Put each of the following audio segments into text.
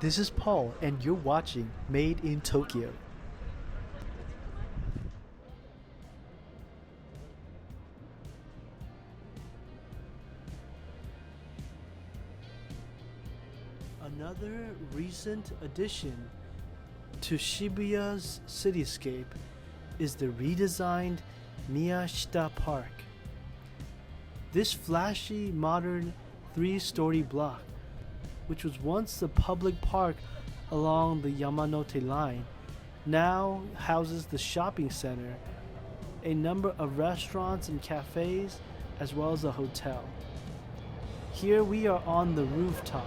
This is Paul, and you're watching Made in Tokyo. Another recent addition to Shibuya's cityscape is the redesigned Miyashita Park. This flashy, modern three-story block, which was once a public park along the Yamanote line, now houses the shopping center, a number of restaurants and cafes, as well as a hotel. Here we are on the Rooftop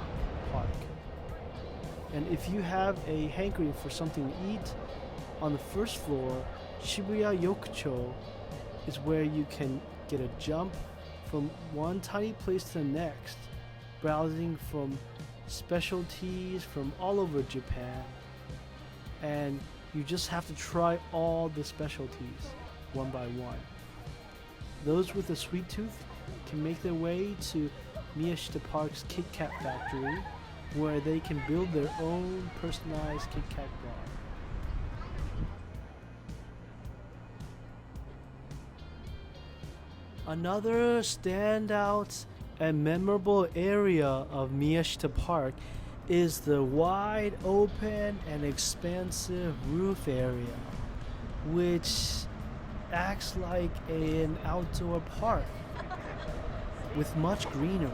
Park. And if you have a hankering for something to eat, on the first floor, Shibuya Yokocho is where you can get a jump from one tiny place to the next, browsing from specialties from all over Japan. And you just have to try all the specialties one by one. Those with a sweet tooth can make their way to Miyashita Park's KitKat factory, where they can build their own personalized KitKat bar. Another standout and memorable area of Miyashita Park is the wide open and expansive roof area, which acts like an outdoor park with much greenery.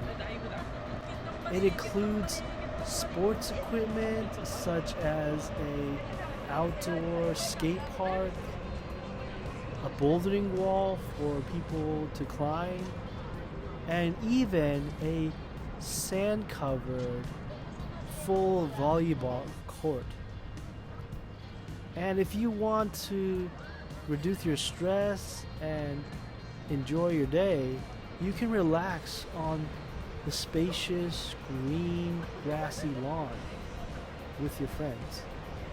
It includes sports equipment such as a outdoor skate park, a bouldering wall for people to climb, and even a sand-covered full volleyball court. And if you want to reduce your stress and enjoy your day, you can relax on the spacious, green, grassy lawn with your friends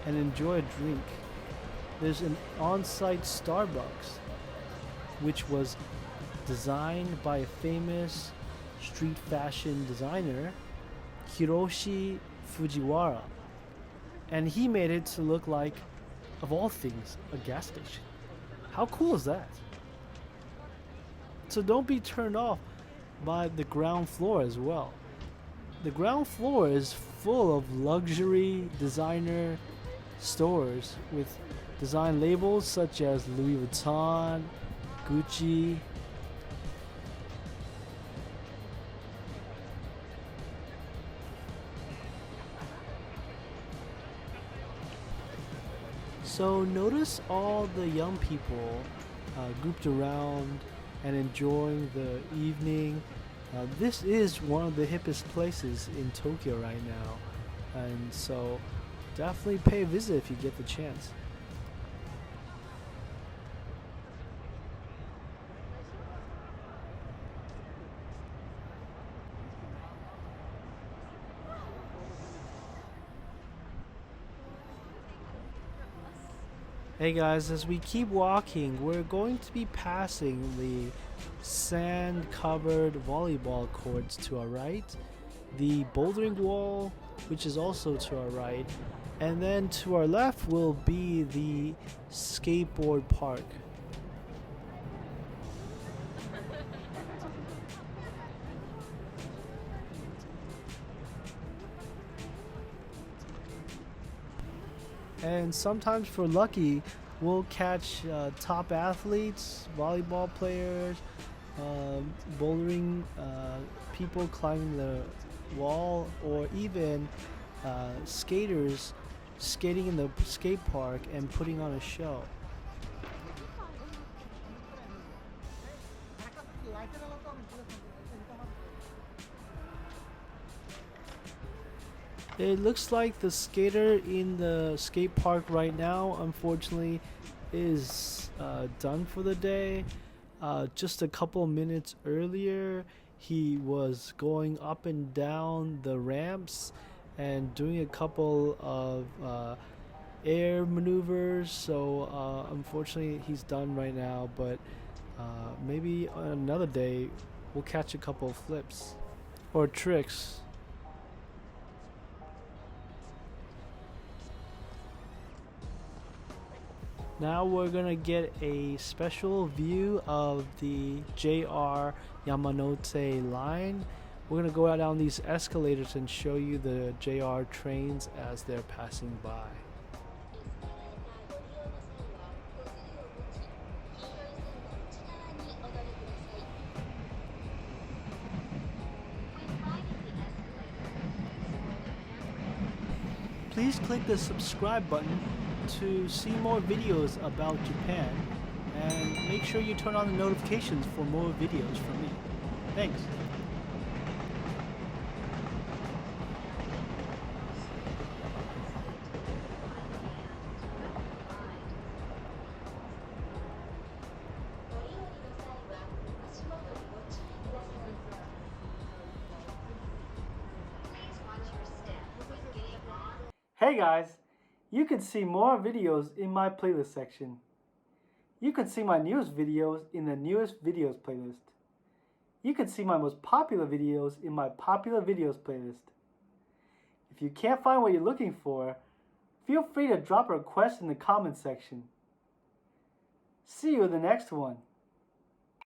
and enjoy a drink. There's an on-site Starbucks, which was designed by a famous street fashion designer, Hiroshi Fujiwara. And he made it to look like, of all things, a gas station. How cool is that? So don't be turned off by the ground floor as well. The ground floor is full of luxury designer stores with design labels such as Louis Vuitton, Gucci. So notice all the young people grouped around and enjoying the evening. This is one of the hippest places in Tokyo right now, and so definitely pay a visit if you get the chance. Hey guys, as we keep walking, we're going to be passing the sand-covered volleyball courts to our right, the bouldering wall, which is also to our right, and then to our left will be the skateboard park. And sometimes, if we're lucky, we'll catch top athletes, volleyball players, bouldering people climbing the wall, or even skaters skating in the skate park and putting on a show. It looks like the skater in the skate park right now, unfortunately, is done for the day. Just a couple minutes earlier, he was going up and down the ramps and doing a couple of air maneuvers. So unfortunately, he's done right now. But maybe on another day, we'll catch a couple of flips or tricks. Now we're gonna get a special view of the JR Yamanote line. We're gonna go out down these escalators and show you the JR trains as they're passing by. Please click the subscribe button to see more videos about Japan, and make sure you turn on the notifications for more videos from me. Thanks. Hey guys, you can see more videos in my playlist section. You can see my newest videos in the newest videos playlist. You can see my most popular videos in my popular videos playlist. If you can't find what you're looking for, feel free to drop a request in the comments section. See you in the next one.